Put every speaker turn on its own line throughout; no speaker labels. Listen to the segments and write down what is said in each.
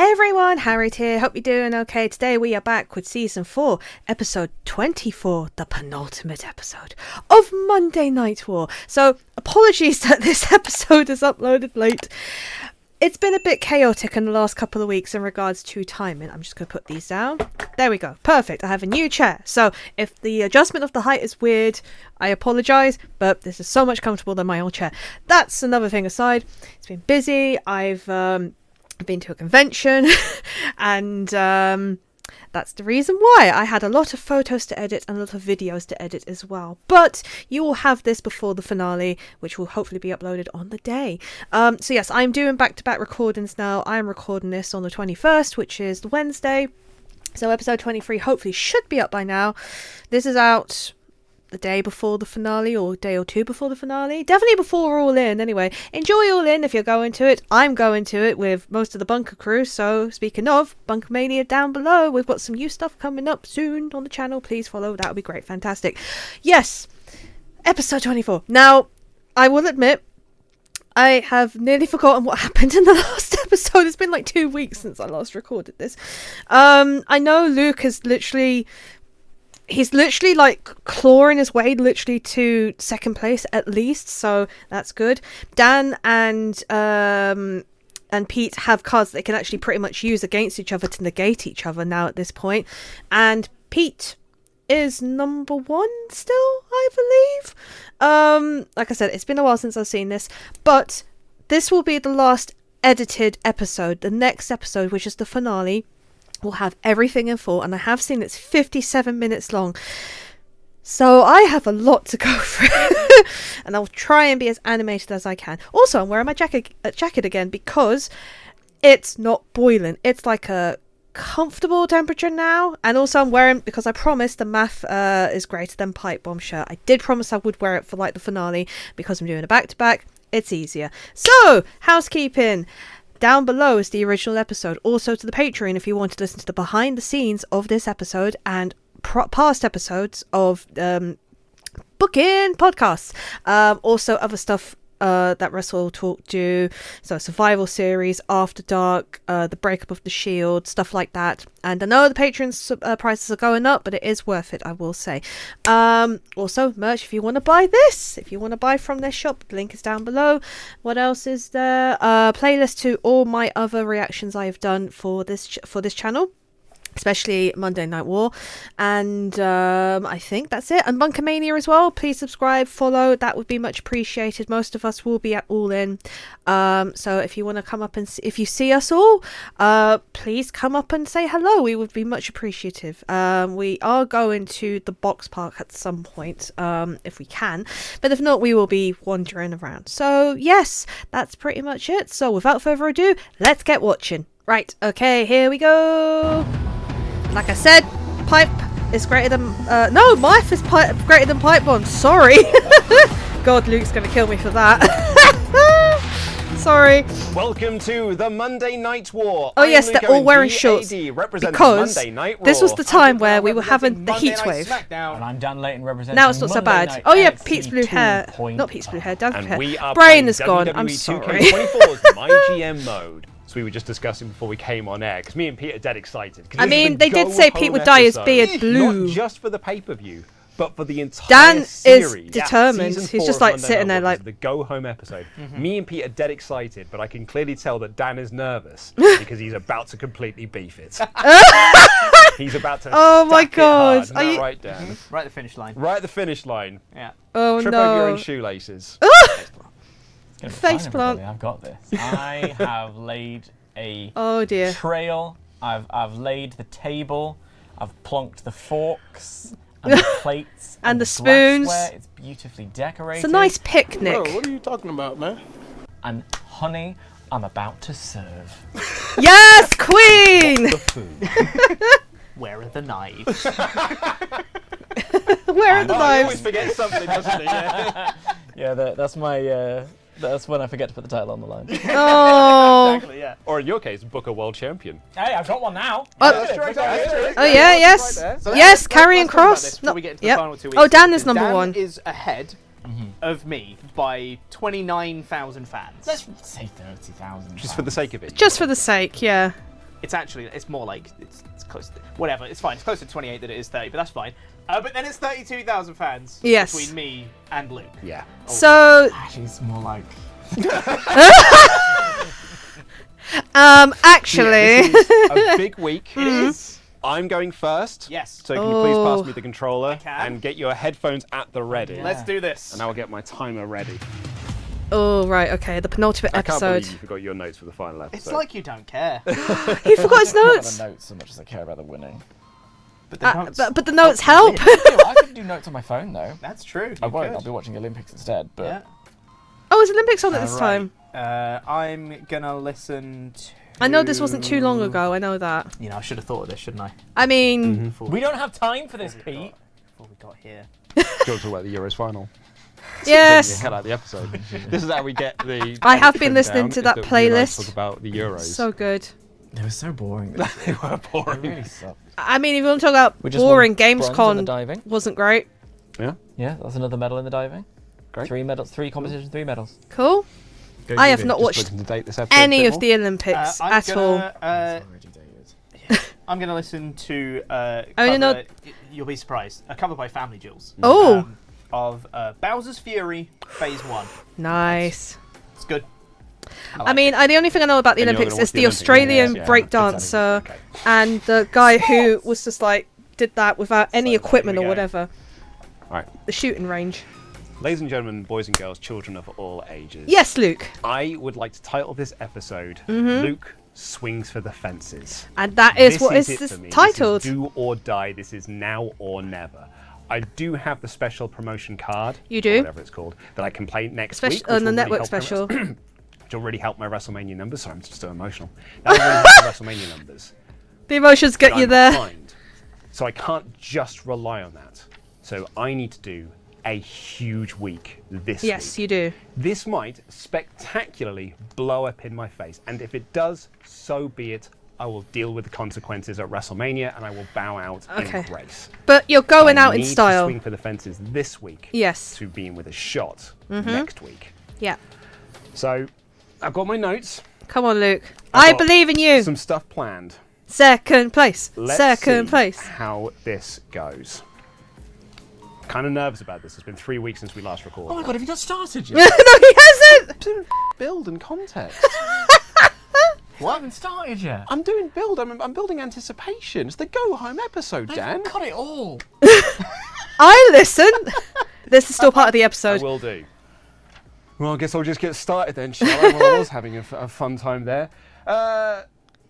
Hey everyone, Harriet here. Hope you're doing okay. Today we are back with Season 4, Episode 24, the penultimate episode of Monday Night War. So, apologies that this episode is uploaded late. It's been a bit chaotic in the last couple of weeks in regards to timing. I'm just going to put these down. There we go. Perfect. I have a new chair. So, if the adjustment of the height is weird, I apologise, but this is so much comfortable than my old chair. That's another thing aside. It's been busy. I've been to a convention and that's the reason why I had a lot of photos to edit and a lot of videos to edit as well, but you will have this before the finale, which will hopefully be uploaded on the day. So yes, I'm doing back-to-back recordings now. I'm recording this on the 21st, which is the Wednesday, so episode 23 hopefully should be up by now. This is out the day before the finale, or a day or two before the finale, definitely before we're all in. Anyway, enjoy All In if you're going to it. I'm going to it with most of the bunker crew, so speaking of Bunker Mania down below, we've got some new stuff coming up soon on the channel. Please follow, that would be great. Fantastic. Yes, episode 24. Now I will admit I have nearly forgotten what happened in the last episode. It's been like 2 weeks since I last recorded this. I know Luke is he's literally like clawing his way literally to second place at least, so that's good. Dan and Pete have cards they can actually pretty much use against each other to negate each other now at this point, and Pete is number 1 still, I believe. Like I said, it's been a while since I've seen this, but this will be the last edited episode. The next episode, which is the finale, will have everything in full, and I have seen it's 57 minutes long, so I have a lot to go through and I'll try and be as animated as I can. Also, I'm wearing my jacket again because it's not boiling. It's like a comfortable temperature now, and also I'm wearing, because I promised the math is greater than pipe bomb shirt. I did promise I would wear it for like the finale because I'm doing a back-to-back. It's easier. So, housekeeping. Down below is the original episode. Also to the Patreon if you want to listen to the behind the scenes of this episode and past episodes of book-in podcasts. Also other stuff that Russell Talk do. So survival series, After Dark, the breakup of the Shield, stuff like that. And I know the Patreon's prices are going up, but it is worth it, I will say. Also merch if you want to buy this. If you want to buy from their shop, the link is down below. What else is there? Playlist to all my other reactions I have done for this channel, especially Monday Night War, and I think that's it. And Bunker Mania as well. Please subscribe, follow, that would be much appreciated. Most of us will be at All In, so if you want to come up and if you see us all, please come up and say hello. We would be much appreciative. We are going to the box park at some point, if we can, but if not, we will be wandering around. So yes, that's pretty much it. So without further ado, let's get watching. Right, okay, here we go. Like I said, pipe is greater than... no, math is greater than pipe bomb. Sorry. God, Luke's going to kill me for that. Sorry.
Welcome to the Monday Night War.
Oh yes, they're all wearing shorts. Because
Monday Night
this was the time where we were having the heat wave.
And I'm Dan Layton representing
Now it's not so bad.
Monday
Oh yeah,
Night
Pete's blue hair. Not Pete's blue hair, Dan's blue
And
hair.
we are
Brain
playing
is gone. I'm
WWE
sorry.
2K24's My GM mode. So we were just discussing before we came on air, because me and Pete are dead excited.
I mean, they did say Pete would dye his beard blue.
Not just for the pay-per-view, but for the entire
Dan
series.
is determined. He's just like sitting there like...
The go-home episode. Me and Pete are dead excited, but I can clearly tell that Dan is nervous because he's about to completely beef it. He's about to
Oh my god.
Isn't that right, Dan?
Right at the finish line.
Right at the finish line.
Yeah.
Oh
Trip over your
no.
own shoelaces.
Face plant.
I've got this. I have laid a
Oh dear.
trail. I've laid the table. I've plonked the forks and the plates
And the spoons.
glassware. It's beautifully decorated.
It's a nice picnic.
Bro, what are you talking about, man?
And honey, I'm about to serve
Yes, queen!
the food. Where are the knives?
Where are the
He
knives?
always forgets something, doesn't he? Yeah.
Yeah, that's my. That's when I forget to put the title on the line.
Oh.
Exactly, yeah.
Or in your case, Booker World Champion.
Hey, I've got one now.
Oh,
That's right, that's right.
oh yeah, yes.
So
Yes,
let's
carrying
talk about
cross.
this
No,
before we get into the
yep.
final 2 weeks.
Oh, Dan is
because
number 1.
Dan is ahead of me by 29,000 fans.
Let's say 30,000.
Just for the sake of it.
Just for the sake, yeah.
it's more like it's close to, whatever, it's fine, it's closer to 28 than it is 30, but that's fine. But then it's 32,000 fans
Yes.
between me and Luke.
Yeah.
So,
Actually, it's more like.
actually,
This is a big week.
It is.
I'm going first.
Yes.
So can you please pass
Oh.
me the controller
can.
and get your headphones at the ready?
Let's do this.
And I will get my timer ready.
oh right, okay, the penultimate
I can't
episode.
believe you forgot your notes for the final episode.
It's like you don't care.
He forgot his
I don't
notes.
care about the notes so much as I care about the winning.
But the notes,
But the notes help.
I could do notes on my phone though.
that's true.
I
you
won't.
could.
I'll be watching the Olympics instead. But
Yeah.
Oh, is Olympics on at this
Right.
time?
I'm gonna listen to.
I know this wasn't too long ago. I know that.
You know, I should have thought of this, shouldn't I?
I mean,
Before
we don't have time for this, Pete.
Before we got here.
Do you want to talk about the Euros final?
yes.
Cut out the episode. This is how we get the.
I have been
trimmed
listening
down,
to
is
that
we and I
playlist.
Talk about the Euros.
So good.
They were so boring.
They were
They
boring.
really sucked.
I mean, if you want to talk about
We just
boring,
won bronze in the
Gamescom
diving.
wasn't great.
Yeah.
Yeah, that's another medal in the diving.
Great.
3 medals, 3 competitions, 3 medals.
Cool.
Go
I have
Vivi.
not
Just
watched
looking to date this episode a
Any
bit
of
more.
the Olympics
I'm
at
gonna,
all.
Already dated.
I'm gonna listen to.
I only know-
cover- You'll be surprised. A cover by Family Jewels.
Oh,
Of Bowser's Fury Phase 1.
nice.
It's good.
I mean, the only thing I know about the
And you're
Olympics
gonna
is
watch
the
the Olympics,
Australian
yeah,
breakdancer
Okay.
and the guy who was just like did that without any equipment
here
or
we go.
whatever.
Right.
The shooting range.
Ladies and gentlemen, boys and girls, children of all ages.
Yes, Luke.
I would like to title this episode Luke Swings for the Fences.
And that is
This
what
is
is
it for me.
titled.
This is do or die. This is now or never. I do have the special promotion card.
You
or
do?
whatever it's called. That I can play next week.
On
which
the
will
network
really help my
special.
which will really help my WrestleMania numbers. Sorry, I'm just so emotional. That will really help my WrestleMania numbers.
The emotions get
But
you
I'm
there.
behind. So I can't just rely on that. So I need to do a huge week this
Yes,
week.
you do.
This might spectacularly blow up in my face, and if it does, so be it. I will deal with the consequences at WrestleMania, and I will bow out
Okay.
in grace.
But you're going
I
out in
need to
style.
swing for the fences this week.
Yes.
To be in with a shot next week.
Yeah.
So I've got my notes.
Come on, Luke.
I've
I
got
believe in you.
Some stuff planned.
Second place.
Let's
Second
see
place.
how this goes. Kind of nervous about this. It's been 3 weeks since we last recorded.
Oh my god, have you not started yet?
No, he hasn't.
Build and context.
What? haven't started yet.
I'm doing build. I'm building anticipation. It's the go home episode, Dan.
I've got it all.
I listen. This is still part of the
I
episode.
will do. Well, I guess I'll just get started then, shall I? Well, I was having a fun time there.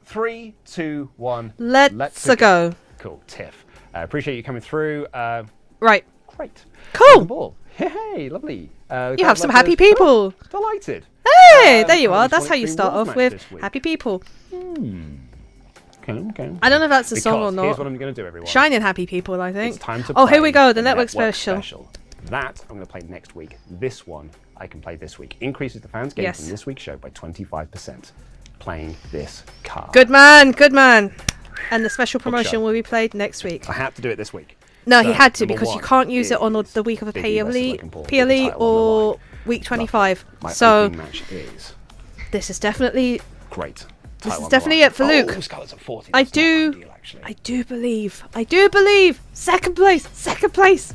3, 2, 1.
Let's go.
Cool, Tiff. Appreciate you coming through.
Right.
Great.
Cool.
Welcome aboard. Hey, lovely.
You have some happy people.
Delighted.
Hey, there you
how
are.
many
That's how you
23
start
Wolves
off
match
with
this week?
happy people.
Okay.
I don't know if that's a
Because
song or
here's
not.
what I'm going to do, everyone.
Shining happy people, I think.
It's time to
Oh, here
play
we go. The network special.
That I'm going to play next week. This one I can play this week. Increases the fans' gain
Yes.
from this week's show by 25%. Playing this card.
Good man. Good man. And the special
show.
promotion will be played next week.
I had to do it this week.
No,
So,
he had to
number
because you
one
can't use it on
is
the week of a
Biggie versus
PLE,
Logan Paul with the
PLE
title on the
or
line.
week 25.
My
So
opening match is
this is definitely.
great.
This
Title
is
on the
definitely
line.
it for Luke.
Oh, Scarlett's at 40.
I
That's not
do.
ideal, actually.
I do believe. I do believe. Second place. Second place.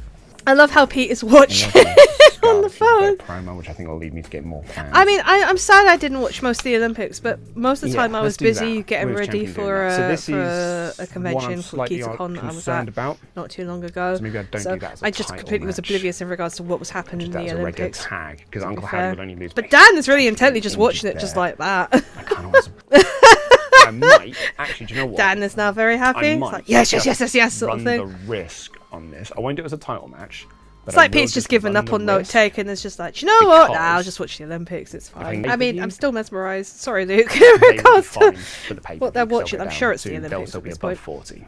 I love how Pete is watching on the phone.
Promo, which I think will lead me to get more fans.
I mean, I'm sad I didn't watch most of the Olympics, but most of the
Yeah,
time I was
let's do
busy
that.
getting
Women's
ready
champion
for,
doing that. So this
a
is
convention
one I'm
for
slightly
KitaCon that I was
concerned
at
about.
not too long ago.
So maybe I don't do that as a
I just
title
completely was
match.
oblivious in regards to what was happening in
That
the
was a regular
Olympics.
tag because Uncle
fair.
Harry would only lose.
But
by
Dan is really intently just
inches
watching it just
there.
like that.
I kind of was. I might actually. Do you know what?
Dan is now very happy.
I
It's
might
like, yes, yes,
just
yes, yes, yes, sort
run
of thing.
the risk on this. I won't do it as a title match. But
It's
I
like
will
Pete's just given
run
up
the
on note
risk.
taking. It's just like, "Do you know what? Nah, I'll
Because
just watch the Olympics. It's
I
fine.
think
I mean,
pay-per-view-
I'm still mesmerised. Sorry, Luke.
They will be
Regards to
fine for the pay-per-view
what they're
because they'll
watching.
go
I'm
down
sure it's
to-
the
They'll
Olympics
still
at
be
this
above
point.
40.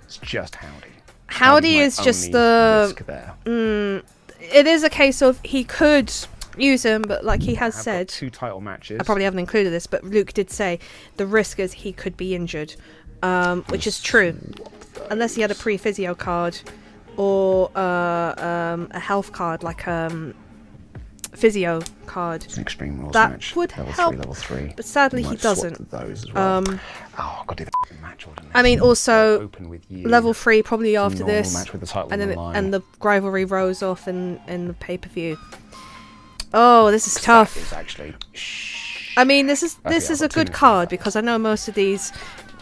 It's just Howdy.
Howdy
my
is just
only
the.
risk there.
It is a case of he could use him, but like he has
I've got
said,
2 title matches.
I probably haven't included this, but Luke did say the risk is he could be injured, which is true, unless he had a pre-physio card or a health card like physio card.
It's an Extreme Rules
That
match.
would
level
help,
3, level 3.
but sadly
You
he
might swap
doesn't.
those as well. Oh, I've got to do the match order now.
I mean, also
Open with you.
level 3 probably after
Normal
this,
match with the title
and
on
then
the line.
and the rivalry rolls off in the pay-per-view. Oh, this is tough.
That is actually...
I mean, this is
Okay,
a
I've got 2
good
minutes
card
left.
because I know most of these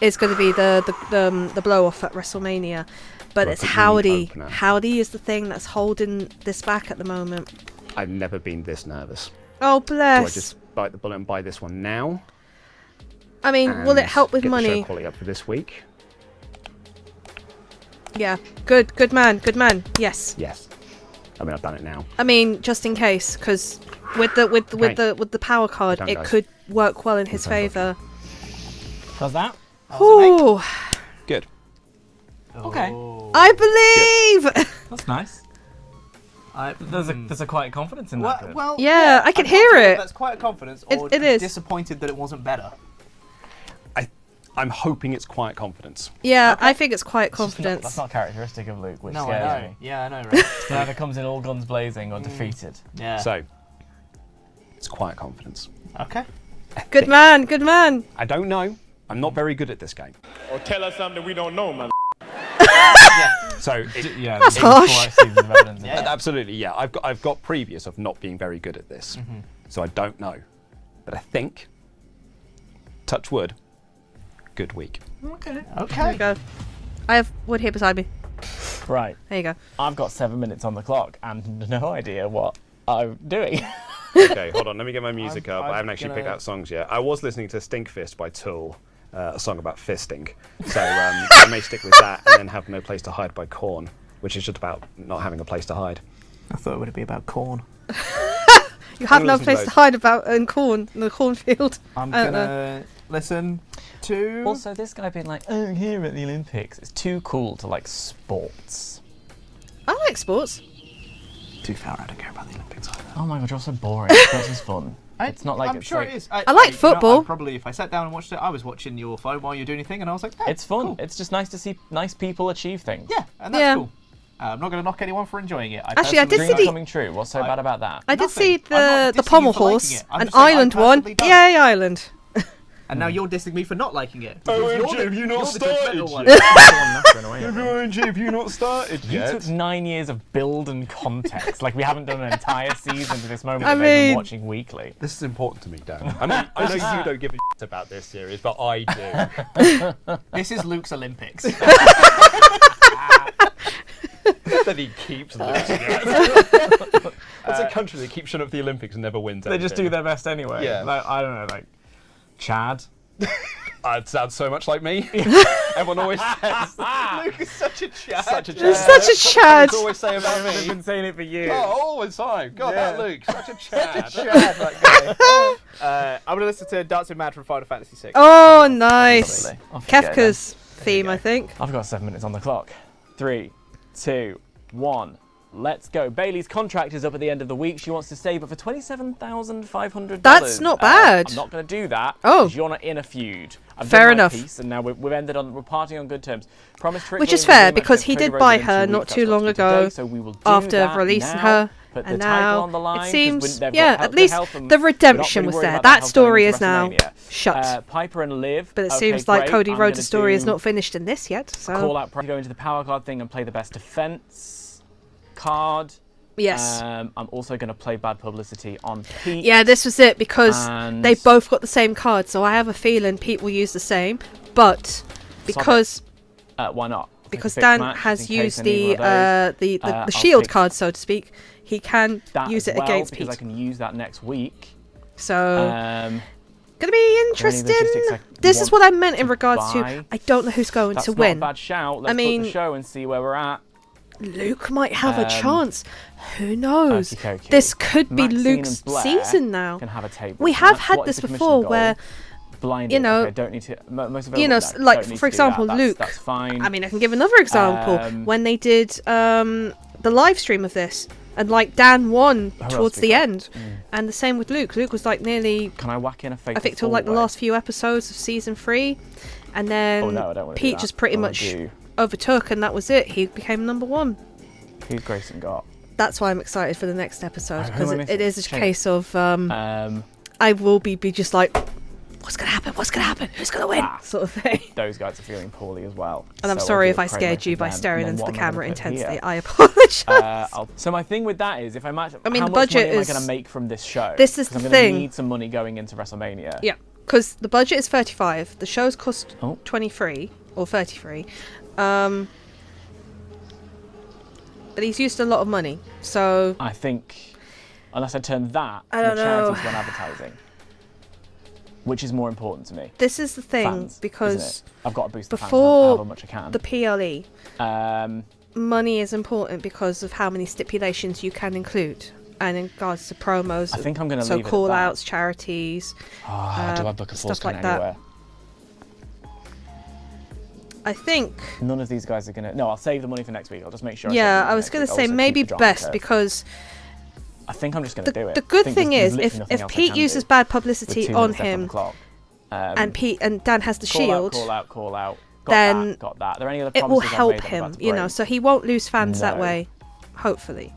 is going to be the blow off at WrestleMania, but
Well,
it's
put you in the
Howdy.
opener.
Howdy is the thing that's holding this back at the moment.
I've never been this nervous.
Oh
Do I
bless.
just bite the bullet and buy this one now?
I mean, will it
and
help with
get the show
money?
quality up for this week?
Yeah, good man. Yes.
Yes. I mean, I've done it now.
I mean, just in case, because with the power card,
Done,
it
guys.
could work well in his
Done,
favour.
Does that?
Ooh,
Good.
Okay.
I believe.
That's nice. There's a quiet confidence in that.
Well,
Yeah, I can
I'm not
hear
sure if
it.
That's quite a confidence,
It-
or
it is.
disappointed that it wasn't better.
I'm hoping it's quiet confidence.
Yeah,
Okay.
I think it's quiet
That's just
confidence.
that's not characteristic of Luke, which
No, I
scares
know.
me.
Yeah, I know, right?
He either comes in all guns blazing or defeated.
Yeah.
So, it's quiet confidence.
Okay.
Good man.
I don't know. I'm not very good at this game.
Or tell us something we don't know, man.
So,
Yeah,
That's
there's
harsh.
4 seasons of evidence.
Yeah.
absolutely, yeah. I've got previous of not being very good at this. So I don't know. But I think, touch wood, good week.
Okay.
There you go. I have wood here beside me.
Right.
There you go.
I've got 7 minutes on the clock and no idea what I'm doing.
Okay, hold on. Let me get my music up.
I'm
I haven't actually picked
gonna-
out songs yet. I was listening to Stinkfist by Tool, a song about fisting. So I may stick with that and then have No Place to Hide by Korn, which is just about not having a place to hide.
I thought it would be about corn.
You have
gonna
no
listen to
place to
those.
hide about in the cornfield.
I'm
I don't
gonna listen to.
Also, this guy being like, oh, here at the Olympics, it's too cool to like sports.
I like sports.
Too far. I don't care about the Olympics either.
Oh my god, you're so boring. Sports is fun. It's not like
I'm
it's
sure
like,
it is.
I like
you know,
football.
I probably, if I sat down and watched it, I was watching your phone while you're doing your thing, and I was like, hey,
It's fun.
cool.
It's just nice to see nice people achieve things.
Yeah, and that's
Yeah.
cool. I'm not going to knock anyone for enjoying it.
Actually, I did
Dreams
see
are
the-
coming true. What's so bad about that?
I did
Nothing.
see
I'm not
the
dissing
pommel
you for liking
horse,
it. I'm
an
just saying I
island one.
personally don't.
Yay, island.
And now you're dissing me for not liking it.
Oh,
because
OMG, have you not
you're the
started
judgmental one.
OMG, have you not started
You took 9 years of build and context. Like we haven't done an entire season to this moment
I
that they've been
mean-
watching weekly.
This is important to me, Dan. I know you don't give a shit about this series, but I do.
This is Luke's Olympics.
That he keeps losing at. It's a country that keeps shutting up the Olympics and never wins.
They just do their best anyway.
Yeah.
Like, I don't know, like Chad.
It sounds so much like me. Everyone always says.
Luke is such a chat.
Such a
You're
Chad.
such a Chad.
People always say about
I've
me.
been saying it for years.
Oh, all the time. God, that Luke, such a Chad.
Chad, that guy. I'm going to listen to Dancing Mad from Final Fantasy VI.
Oh, nice.
Lovely. Off you go then.
Kefka's theme, I think.
I've got 7 minutes on the clock. 3, 2, 1. Let's go. Bailey's contract is up at the end of the week. She wants to save it for $27,500.
That's not bad.
I'm not going to do that.
Oh.
'Cause you're not in a feud. I've
Fair
done my
enough.
piece, and now we're parting on good terms. Promise Trick
Which is
Williams
fair,
very much
because
against
he
Cody
did
Rhodes
buy
in 2
her
weeks.
not
That's
too
what's
long
due
ago
today, so we will do
after
that
releasing
now.
her,
Put the
and
title
now
on the line,
it
'cause
seems,
they've got
yeah,
health-
at least
health and
the
we're not
redemption
really
was
worried
there.
about
That
health
story
going
is
into
now
WrestleMania.
shut.
Piper and Liv.
But it
okay,
seems like
great.
Cody
I'm
Rhodes'
gonna
story is
do
not finished in this yet. So
Call out, go into the power card thing and play the best defense card.
yes.
I'm also going to play bad publicity on Pete.
Yeah, this was it because
And-
they both got the same card, so I have a feeling Pete will use the same. But because
Why not?
because
Pick
Dan
match,
has
just in case
used
any one of those.
the
I'll
shield
pick
card, so to speak, he can
that
use
as
it
well,
against
because
Pete.
I can use that next week.
So
Um,
gonna be interesting.
logistics I
This is
want
what I meant in
to
regards
buy.
to. I don't know who's going
that's
to
not
win.
a bad shout. Let's
mean-
book the show and see where we're at.
Luke might have a
Um,
chance. Who knows?
Okey-dokey.
This could be
Maxine
Luke's
and Blair
season now.
Can have a table
We have
match.
had
What is
this
the
before
commissioner
where,
goal? Blinded.
you know,
okay, don't need to. Most of
you know,
don't
like,
need
for
to do that.
example, Luke.
That's fine.
I mean, I can give another example. When they did the live stream of this, and like Dan won
else
towards
we
the
got?
end, and the same with Luke. Luke was like nearly,
Can I whack in a fake?
I think, till like the last few episodes of season 3, and then
Oh no, I don't want to
Pete
do that.
just pretty
I wanna
much
do-
overtook, and that was it. He became number 1.
Who's Grayson got?
that's why I'm excited for the next episode,
Who
because
am I
it is a
missing?
case of I will be just like, what's gonna happen? What's gonna happen? Who's gonna win? Sort of thing.
Those guys are feeling poorly as well.
And I'm
So I'll
sorry
do
if
a
I
crane
scared
race
you
with
by
them,
staring
and then
into the
what am I
camera
gonna put
intensely.
here?
I apologise.
So my thing with that is, if I match,
I mean,
how
the
much
budget
money am I
is-
going to make from this show?
This is
'Cause I'm
the
gonna
thing.
need some money going into WrestleMania.
Yeah, because the budget is 35. The shows cost
Oh.
23 or 33. But he's used a lot of money, so
I think, unless I turn that
I
from
don't
the charities
know.
when advertising, which is more important to me.
this is the thing,
Fans,
because
isn't it? I've got to boost the fans
before
however much I can.
the PLE,
Um,
money is important because of how many stipulations you can include. And in regards to promos,
I think I'm going to
so
leave it at
call
that.
outs, charities,
Do I book a
stuff
Force
like
like
that.
anywhere?
I think.
None of these guys are going to... No, I'll save the money for next week. I'll just make sure
Yeah, I
I
was
save
going
the
to
money
say
for next week.
maybe
Also keep the drama
best
curve.
because
I think I'm just going to do it.
the
I
good
think
thing
there's
is
literally
if
nothing else I
Pete
can
uses
do
bad
with
publicity
2
on
minutes left the
him
clock.
and Dan has the shield,
Call out. Got
then
that, got that. Are there any other
it will
promises I've
help
made that I'm
him,
about to
you know,
break?
so he won't lose fans that
No.
way, hopefully.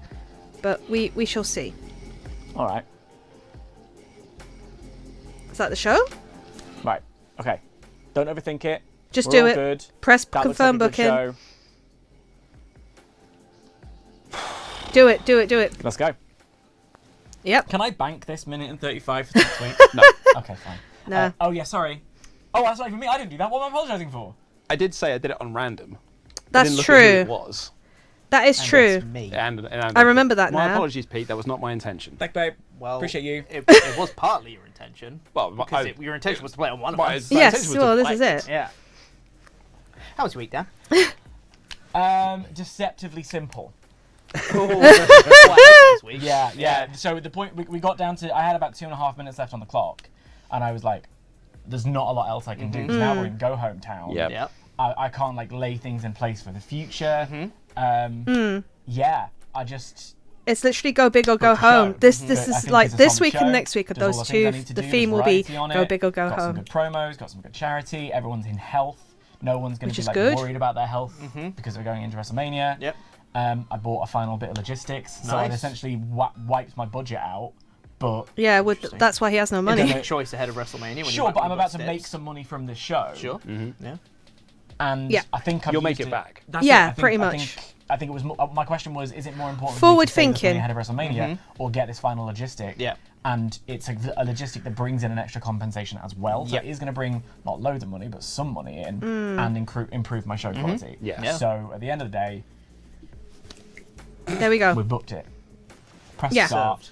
But we shall see.
All right.
Is that the show?
Right. Okay. Don't overthink it.
Just
We're
do
all
it.
Good.
Press
That
confirm
looks like a good
booking.
show.
Do it.
Let's go.
Yep.
Can I bank this minute and 35 for next week? No. Okay, fine.
Nah.
Oh, yeah, sorry. Oh, that's not even me. I didn't do that. What am I apologising for?
I did say I did it on random. I
That's
didn't look at who it
true.
was.
That is true.
It's me.
And
I remember that
my
now.
apologies, Pete. That was not my intention.
Thanks, babe.
Well,
Appreciate you.
It was partly your intention.
Well,
Because your intention was to play on one of
my-
us.
my
Yes,
intention was
well,
to
this
play
is it.
Yeah. How was your week, Dan?
Deceptively simple.
What happened this week?
Yeah. So the point, we got down to, I had about 2.5 minutes left on the clock, and I was like, there's not a lot else I can do, because now we're in Go Home Town.
Yep.
Yep.
I can't, like, lay things in place for the future. Yeah, I just...
It's literally go big or go
Book the
home.
show.
This
But I
is
think
like
it's a
this
solid
week
show.
and next week are
Does all
those
the things I
two.
need to
The
do.
theme
There's
will be
variety on
go
it.
big or go
got some
home.
good promos, got some good charity. Everyone's in health. No one's going
Which
to be
is
like
good.
worried about their health because we're going into WrestleMania.
Yep.
I bought a final bit of logistics, so I'd
Nice.
essentially wiped my budget out. But
Yeah,
Interesting.
that's why he has no
It's a
money.
big choice ahead of WrestleMania. When
sure, but I'm about to
steps.
make some money from this show.
Sure. Yeah.
And
Yeah.
I think I've
You'll make
used
it back.
That's
Yeah,
it. I think-
pretty
I
much.
think- I think it was. My question was: is it more important
Forward
for me to save this money
thinking.
ahead of WrestleMania, or get this final logistic?
Yeah.
And it's a logistic that brings in an extra compensation as well. So
Yep.
it is going to bring not loads of money, but some money in, and improve my show quality.
Yeah.
Yeah.
So at the end of the day,
There we go.
we booked it. Press
Yeah.
start.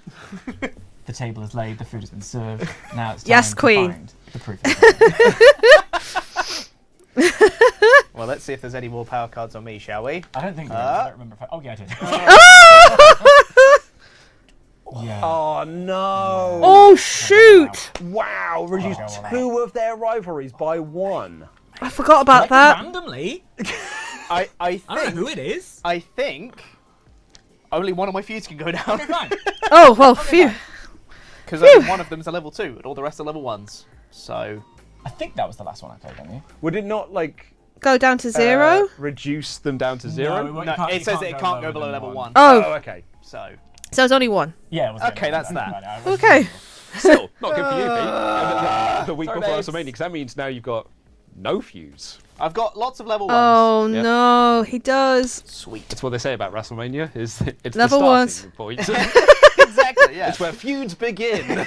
The table is laid. The food has been served. Now it's time
Yes,
to
Queen.
find the proof. Of it.
Well, let's see if there's any more power cards on me, shall we?
I don't think there is. I don't remember. Oh yeah, I did. Yeah.
Oh no!
Oh shoot!
Wow! Reduced
go on.
2 of their rivalries by 1.
I forgot about that.
Randomly.
I
I don't know
think
who it is.
I think only one of my feuds can go down
Okay, fine.
Oh well, phew.
because only one of them is a level 2 and all the rest are level 1s. So
I think that was the last one I played on you.
Would it not like
Go down to 0.
reduce them down to
No,
0?
it won't.
no,
You can't-
it
you
says
can't
it can't go
lower
below
than
level
one.
1.
Oh,
Okay.
So
so it's only one.
Yeah, it was
Okay, that's that.
Okay.
Still, not good for you, Pete. And the week
Sorry,
before
babes.
WrestleMania, because that means now you've got no feuds.
I've got lots of level 1s.
Oh
Yep.
no, he does.
Sweet.
That's what they say about WrestleMania. Is it's
Level
the
ones.
starting point.
Exactly. Yeah.
It's where feuds begin.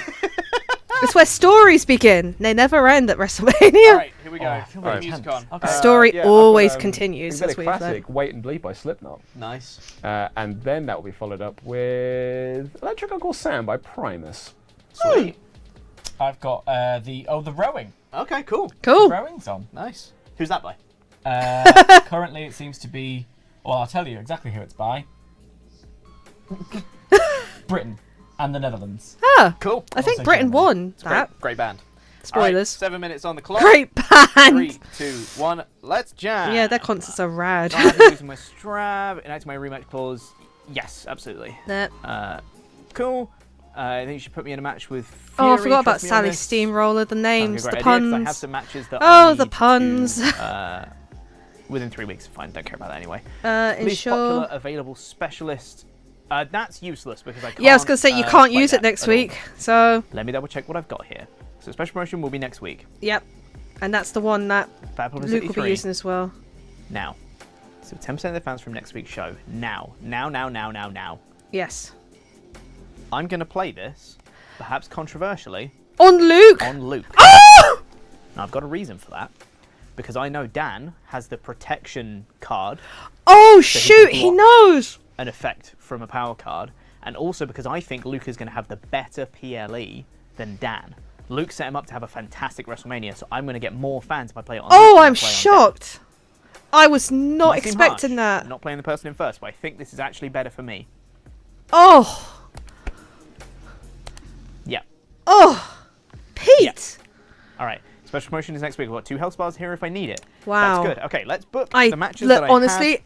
It's where stories begin. They never end at WrestleMania.
All right, here we go.
I feel
Put the
very
music
tense.
on.
Okay.
Story
Yeah, I've
always
got,
continues.
We've
As
got a
we've learned.
classic, Wait and Bleed by Slipknot.
Nice.
And then that will be followed up with Electric Uncle Sam by Primus.
Sweet.
I've got the rowing.
Okay, cool.
Cool.
Rowing song.
Nice. Who's that by?
Currently, it seems to be. Well, I'll tell you exactly who it's by. Britain and the Netherlands.
Ah,
Cool.
I think
Also
Britain
Germany.
won that.
Great band. All right,
Spoilers.
7 minutes on the clock.
Great band.
3, 2, 1. Let's jam.
Yeah, their concerts are rad.
Do I have to use my strap, enact my rematch clause. Yes, absolutely.
Nah.
Cool. I think you should put me in a match with Fury.
Oh, I forgot about
trust me on
Sally
this.
Steamroller. The
Sounds
names,
like a
the
great idea, 'cause I have
puns.
some matches that
Oh,
I
the
need
puns.
to, within 3 weeks. Fine, don't care about that anyway. Least
Ensure.
popular available specialist. That's useless because I can't.
Yeah, I was gonna say you can't
play
use it
that
next
at all.
week. So
Let me double check what I've got here. So special promotion will be next week.
yep, and that's the one that
Bad Publicity
Luke will
3.
be using as well.
Now. So 10% of the fans from next week's show. Now.
Yes.
I'm going to play this, perhaps controversially,
On Luke.
on Luke. Now, I've got a reason for that. Because I know Dan has the protection card,
Oh
he
shoot!
can
He
block.
knows.
an effect from a power card, and also because I think Luke is going to have the better PLE than Dan. Luke set him up to have a fantastic WrestleMania, so I'm going to get more fans if I play it on Luke
Oh,
than I
I'm
play on Dan.
shocked. I was not
Might seem
expecting
harsh,
that.
Not playing the person in first, but I think this is actually better for me.
Oh,
Yeah.
oh, Pete.
All right. Special promotion is next week. I've got 2 health bars here if I need it.
Wow.
That's good. Okay, let's book
I
the matches that I
honestly,
have.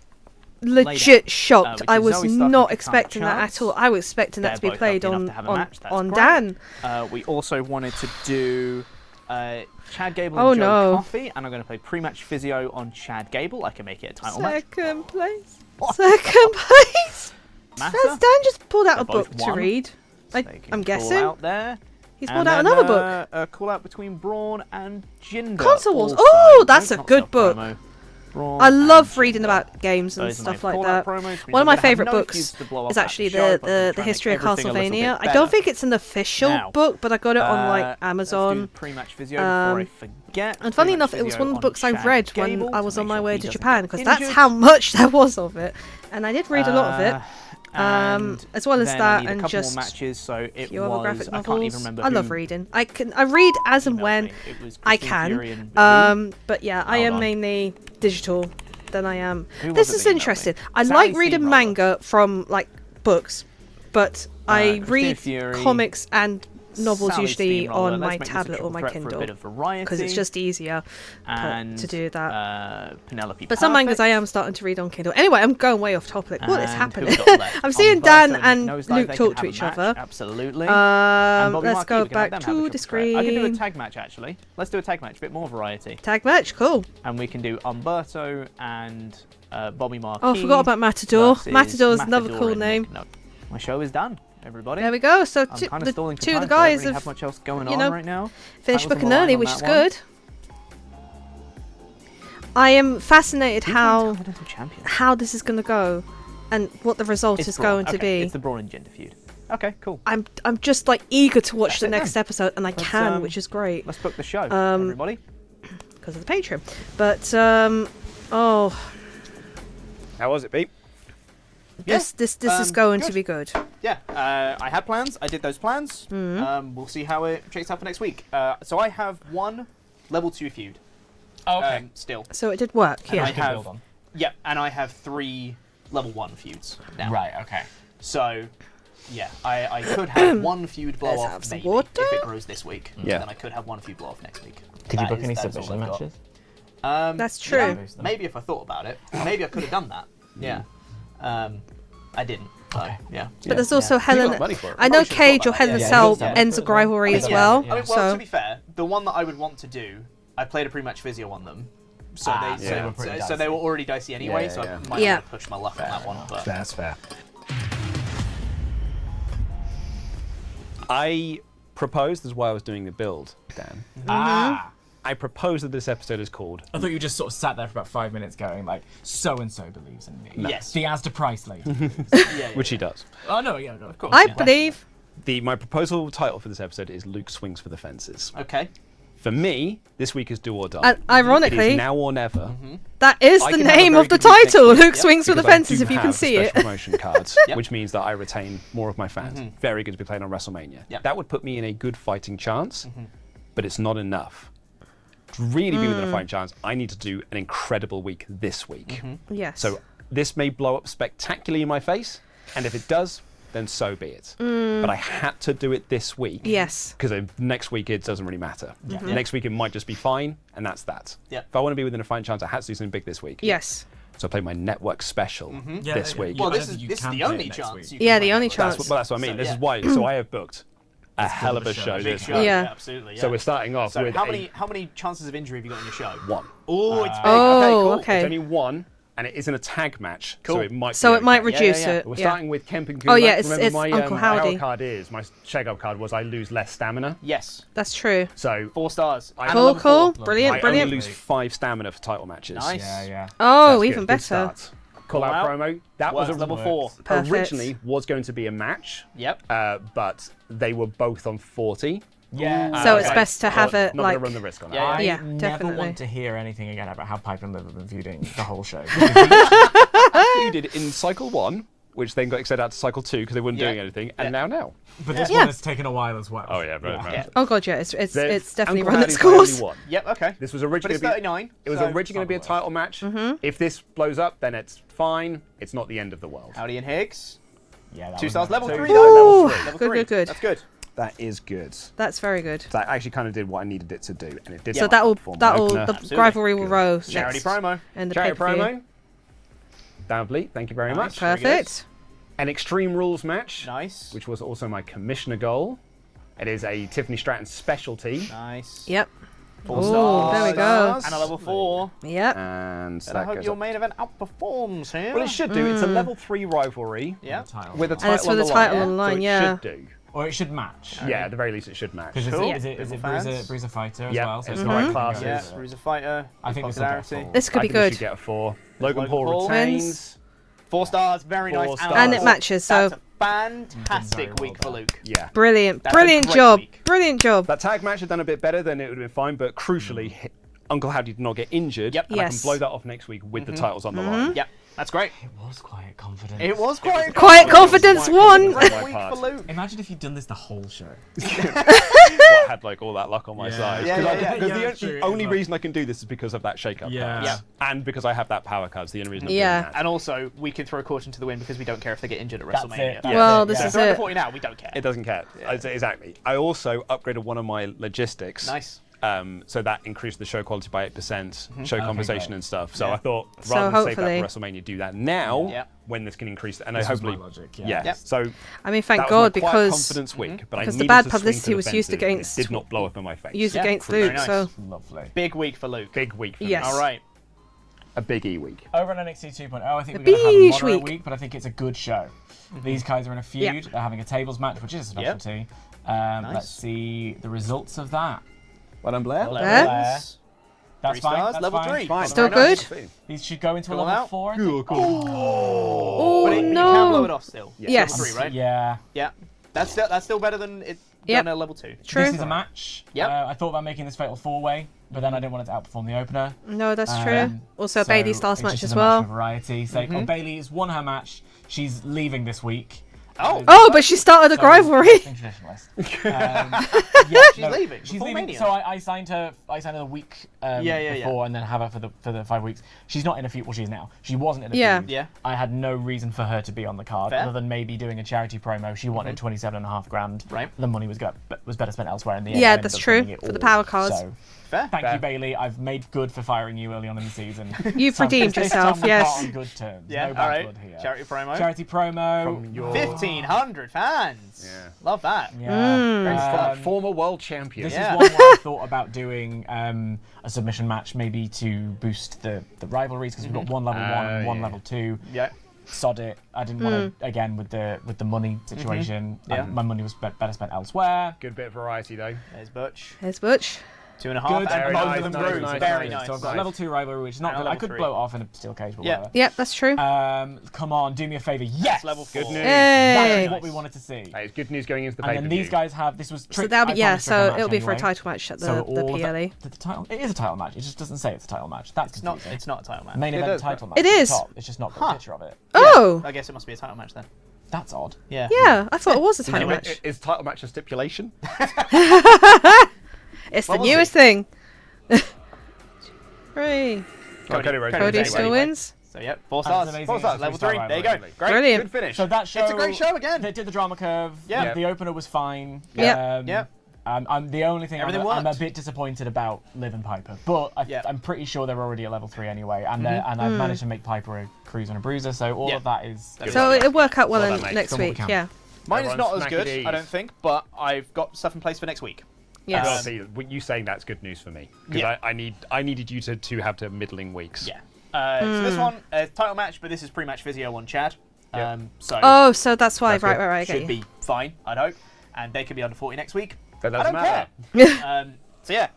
legit shocked.
which
I
is
was
Zoe Stark and
not
Picard
expecting that
Chance.
at all. I was expecting that
They're
to be
both
played
lucky enough
on
to have a match. That's
on
great.
Dan.
We also wanted to do Chad Gable
Oh,
and Joe
no.
Coffey, and I'm going to play pre-match physio on Chad Gable. I can make it a title match.
Second place. Second place.
Matter.
Has Dan just pulled out
They're
a book
both
to
won.
read?
They can
I'm
call
guessing.
out there.
He's
And
pulled out
then,
another book.
A call out between Braun and Jinder.
Console Wars.
also.
Oh, that's
No,
a
not
good book.
self-promo. Braun
I
and
love reading
Jinder.
about games and
Those are
stuff
my
like
call-out
that.
promos, which
One of
I'm
my
gonna have
favourite
no
books
excuse to blow off
is
that
actually
show, but I'm
the
trying to
history of
make everything a little
Castlevania.
bit
I don't
better.
think it's an official
Now,
book, but I got it on like
Let's
Amazon.
do pre-match physio before I forget.
And funny
Pre-match
enough, it was
physio
one of the
on
books I
Chad
read
Gable
when I
to
was
make
on my
sure
way
he
to
doesn't
Japan,
get
because that's
injured.
how much there was of it, and I did read a lot of it.
And
As well as
then
that,
I need a
and
couple
just
more matches, so it
few other
was.
graphic
I can't
novels.
even remember.
I love
who
reading. I read as and
emailed
when
me. It was
I
Christine Fury
can.
and who?
But yeah, I
Hold
am
on.
mainly digital than I am.
Who
This
was it
is
that emailed me?
interesting. I
Sally
like reading
Steamroller.
manga from like books, but I
Christine
read
Fury,
comics and novels
Sally
usually
Steamroller.
on
Let's
my
make this a
tablet or
triple
my
threat for a
Kindle
bit of variety.
because it's just easier
and
to do that.
Penelope.
But some mangas I
Perfect.
am starting to read on Kindle. Anyway, I'm going way off topic. What is
And
happening?
who we got left?
I'm seeing
Umberto
Dan and
Nick Nosedive,
Luke
they
talk
can
to
have a
each
match,
other.
Absolutely. And Bobby
Let's
Marquis,
go
we can have
back
them have a
to
triple
the
threat. I can do a
screen.
tag match actually. Let's do a tag match, a bit more variety.
Tag match, cool.
And we can do Umberto and Bobby Marquis.
Oh, I forgot about Matador.
versus
Matador is another
Matador
cool
and
name.
Nick No. My show is done, everybody.
There we go. So
I'm kind of
the
stalling for
two of
time,
the
so I don't
guys
really have
have
much else going
you
on
know,
right now.
finished
That was
booking
the line
early,
on
which
that
is
one.
good. I am fascinated
Who's
how
the Intercontinental champion?
this is going to go, and what the result is
Braun.
going to
Okay,
be.
It's the Braun and Jinder feud. Okay, cool.
I'm just like eager to watch
That's
the
it
next
then.
episode, and I
Let's,
can, which is great
Let's book the show, everybody.
because of the Patreon. But oh,
How was it, Pete?
this is going to
good.
be good.
Yeah, I had plans. I did those plans.
Mm-hmm.
We'll see how it shakes out for next week. So I have one level 2 feud.
Okay.
Still.
So it did work.
And
Yeah.
I
can
have,
build on.
yeah, and I have 3 level 1 feuds now.
Right, okay.
So, yeah, I could have one feud blow
Let's
off
have some
maybe
water.
if it grows this week.
Yeah.
Then I could have one feud blow off next week.
Did you
That
book
is-
any
that is all
submission
I've got.
matches?
That's true.
Yeah, maybe if I thought about it, maybe I could have done that. Yeah. I didn't. So,
Okay.
yeah.
But there's also
You got
Helen.
money for it.
I know
Probably should've thought
Cage or
about
Hell
that,
in a
yeah.
Cell
Yeah.
ends a rivalry as
Yeah.
well.
Yeah.
I mean, well,
So
to be fair, the one that I would want to do, I played a pre-match physio on them, so
Ah,
they
so they were pretty
so they were already dicey anyway.
Yeah,
so
yeah.
I might
Yeah.
want to push my luck on that one. But
That's fair. I proposed, this is why I was doing the build, Dan.
Ah!
I proposed that this episode is called
I thought you just sort of sat there for about 5 minutes going like, so-and-so believes in me.
Yes.
The Asda Price lady.
yeah,
which he does.
Oh, no, yeah, no, of course.
I
yeah.
believe.
My proposal title for this episode is Luke Swings for the Fences.
Okay.
For me, this week is Do or Die.
And
It
ironically,
is now or never.
that is
I
the
can have a
name
very
of the
good week next
title.
week,
Luke
yep,
swings for the
Because I
fences.
do
If you can
have
see
special
it.
promotion cards,
Yep.
which means that I retain more of my fans. Very good to be playing on WrestleMania.
Yep.
That would put me in a good fighting chance, but it's not enough. To really be within a fighting chance, I need to do an incredible week this week.
Yes.
So this may blow up spectacularly in my face, and if it does, then so be it. But I had to do it this week.
Yes.
Because next week it doesn't really matter. Next week it might just be fine, and that's that.
Yeah.
If I want to be within a fighting chance, I had to do something big this week.
Yes.
So I played my network special
Yeah,
this
yeah,
week.
yeah.
Well,
I
this
don't
is
think you
this is
can
the
play it
only
next
chance.
week.
You can
Yeah,
play
the only
that.
chance.
That's what I mean.
So,
This
yeah.
is why. So I have booked a hell of a
show.
show
Big
this
show.
week.
Yeah.
Absolutely. Yeah.
So we're starting off
So
with
how many chances of injury have you got on your show?
one.
Oh, it's big.
Oh,
okay, cool.
okay.
It's only one, and it isn't a tag match,
Cool.
so it might.
So
be
it might
okay.
reduce
yeah.
it.
We're
yeah.
starting with Kemp and
Oh,
Gulak.
yeah, it's-
Remember
it's
my
Uncle Howdy.
power card is my Shego card was I lose less stamina.
Yes.
That's true.
So
4 stars. And a
Cool,
level
cool.
4.
Brilliant,
I
brilliant.
only lose 5 stamina for title matches.
Nice.
Yeah.
Oh,
That's
even
good. Good
better.
start. Call out
out.
promo. That was
Works
a
level 4.
Perfect.
originally was going to be a match,
Yep.
but they were both on 40.
Yeah.
So it's
Okay.
best to have
Well,
it
not
like.
gonna run the risk on that.
Yeah,
I
Yeah,
never
definitely.
want to hear anything again about how Piper and Liv have been feuding the whole show.
Feuded in cycle 1, which then got extended out to cycle 2 because they weren't doing anything, and now.
But this
Yeah.
one has taken a while as well.
Oh yeah, very much.
Yeah.
Oh god, yeah, it's definitely
Uncle
run its
Howdy's my
course.
only one.
Yep. Okay.
This was
But
originally
it's
gonna be-
39.
It was
so
originally going to be a
It's not
title match. If this blows up, then it's fine. It's not the end of the world.
Howdy and Higgs.
Yeah. That
2
was
stars.
nice.
Level 3
Ooh,
though. Level
good,
3.
good, good.
That's good.
That is good.
That's very good.
That actually kind of did what I needed it to do, and it did.
So
start
that'll
for my
that'll
opener.
the
Absolutely.
rivalry will
Good.
row
Charity
next
promo.
in the
Charity
pay-per-view.
promo. Down Bleak, thank you very
Nice.
much.
Perfect.
An Extreme Rules match,
Nice.
which was also my commissioner goal. It is a Tiffany Stratton specialty,
Nice.
Yep.
4
Ooh,
stars.
there we go.
And a level 4.
Yep.
and
And I
that
hope
goes
your
up.
main event outperforms here.
Well, it should do. It's a level 3 rivalry
Yeah.
Title.
with a
And
title
it's for
on
the
the
title
line.
on the line,
so it
yeah.
should do.
Or it should match.
Yeah, at the very least, it should match.
Because
Cool.
is it
Little
Bruiser,
fans.
Bruiser Fighter as
Yeah,
well? So
it's
it's
the right
not
classes.
Yeah.
Yes.
Bruiser Fighter.
I think this will get
popularity.
full.
This could
I
be
think this
good.
should get a 4. Logan
Logan
Paul
Paul
retains.
4 stars. Very
4
nice.
stars.
And it matches, so-
That's a fantastic
Very
week
well
for
done.
Luke.
Yeah.
Brilliant.
That's a
Brilliant
great
job.
week.
Brilliant job.
That tag match had done a bit better, then it would have been fine. But crucially, Uncle Howdy did not get injured.
Yep.
And I can
Yes.
blow that off next week with the titles on the line.
Yep. That's great.
It was quiet confidence.
It was quite
Quiet confidence won.
Great
my
week
part.
for Luke.
Imagine if you'd done this the whole show.
I had like all that luck on my
Yeah.
side.
Yeah,
Because
yeah, yeah.
Yeah,
the
true,
only
but-
reason I can do this is because of that shake-up
Yeah.
cards.
Yeah.
And because I have that power cards. The only reason I'm
Yeah.
doing that.
And also, we can throw caution to the wind because we don't care if they get injured at
That's
WrestleMania.
it.
Yeah.
Well,
That's
this
it,
So
yeah.
is
if they're under
it.
40 now, we don't care.
It doesn't care. Exactly. I also upgraded one of my logistics.
Nice.
So that increased the show quality by 8%, show conversation
great.
and stuff. So
Yeah.
I thought,
So
rather than save
hopefully-
that for WrestleMania, do that now
Yeah.
when this can increase. And
This
I
was my
hopefully,
logic,
yeah.
Yep.
So
I mean, thank
that
God,
was my quiet
because
confidence week, but I
because the
needed
bad
to swing for
publicity
the
was used
fences.
against-
It did not blow up in my face.
used
Yeah.
against
Very
Luke.
nice.
So
Lovely.
Big week for Luke.
Big week for
Yes.
me.
All right.
A big E week.
Over on NXT 2.0, I think
A
we're going to have a
beige
moderate
week.
week, but I think it's a good show. These guys are in a feud.
Yeah.
They're having a tables match, which is a
Yep.
specialty.
Nice.
Let's see the results of that.
Well done, Blair.
Hello,
Blair.
Blair. That's
3
fine.
stars,
That's
level
fine.
3.
Fine.
Still
Very
good?
nice.
These should go into a
Go
level
out.
4. I think.
oh
But you can blow
no.
it off still.
Yes.
Level 3, right?
Yeah.
Yeah. That's still better than it
Yep.
done a level 2.
True.
This is a match.
Yep.
I thought about making this fatal 4-way, but then I didn't want it to outperform the opener.
No, that's true.
Um,
Also,
so
Bailey Stars
it's
match
just
as
a match
well.
for variety. So Bailey has won her match. She's leaving this week.
Oh.
Oh, but she started a
So,
rivalry.
wrestling traditionalist. Yeah,
She's leaving
She's
before
leaving.
Mania.
So I signed her. I signed her the week
Yeah.
before, and then have her for the 5 weeks. She's not in a feud. Well, she is now. She wasn't in a
Yeah.
feud.
Yeah.
I had no reason for her to be on the card
Fair.
other than maybe doing a charity promo. She wanted 27.5 grand.
Right.
The money was better spent elsewhere in the end.
Yeah,
I ended
that's
up
true,
spending it
for the
all.
power cards.
So,
Fair.
thank
Fair.
you, Bailey. I've made good for firing you early on in the season.
You've
So
redeemed
this
yourself,
time we
yes.
part on good terms.
Yeah.
No bad
All right.
blood here.
Charity promo.
Charity promo.
From your
1,500 fans.
Yeah.
Love that.
Yeah.
Great stuff.
former world champion.
This
Yeah.
is one where I thought about doing a submission match, maybe to boost the rivalries, because we've got one level 1 and one
yeah.
level 2.
Yeah.
Sod it. I didn't want to, again, with the money situation.
Yeah.
My money was better spent elsewhere.
Good bit of variety though.
There's Butch.
There's Butch.
2.5.
Good.
And
Very
both
nice,
of them
nice,
bruised.
nice,
Very
nice.
nice.
So I've got
Nice.
level 2 rivalry, which is not
And
good. I
level
could
3.
blow it off in a steel cage, but
Yeah.
whatever.
Yep, that's true.
Come on, do me a favour. Yes!
Level 4.
Good news.
That
Hey.
is what we wanted to see.
That is good news going into the
And
pay-per-view.
then these guys have, this was
So
trick.
that'll be
I
yeah.
promised trick
So
match
it'll be for a
anyway.
title match at the
So all
the
of
PLE.
the title. It is a title match. It just doesn't say it's a title match. That's
It's not.
confusing.
It's not a title match.
Main
It
event
is,
title
but-
match.
It
at the
is.
top. It's just not got a picture of it.
Oh,
I guess it must be a title match then.
That's odd.
Yeah.
yeah. I thought it was a title
Anyway,
match.
is title match a stipulation?
It's the
Well, we'll
newest thing. Hooray.
Cody Rhodes
Cody
wins
still
anyway.
wins.
So yep, 4
That's
stars.
amazing.
4 stars.
It's a
Level
three-star
3. There you go.
rivalry.
Great.
Brilliant.
Good finish.
So that show.
It's a great show again.
They did the drama curve.
Yeah.
The opener was fine.
Yep.
Yep.
I'm the only thing
Everything
I'm a
worked.
bit disappointed about Liv and Piper, but
Yeah.
I'm pretty sure they're already at level 3 anyway, and I've managed to make Piper a cruiser and a bruiser, so all
Yeah.
of that is.
That's
So it'll work out well
Well
in
done, mate.
next
Done what we
week.
can.
Yeah.
Mine is
Everyone's
not as
smack
good,
at ease.
I don't think, but I've got stuff in place for next week.
Yes.
Well, see, you saying that's good news for me because
Yeah.
I needed you to have to middling weeks.
Yeah.
So this one, title match, but this is pre-match physio on Chad. So
Oh, so that's why.
That's
Right,
good.
right, right. I get
should
you.
be fine, I'd hope. And they could be under 40 next week.
That
I
doesn't
don't
matter.
care. So yeah,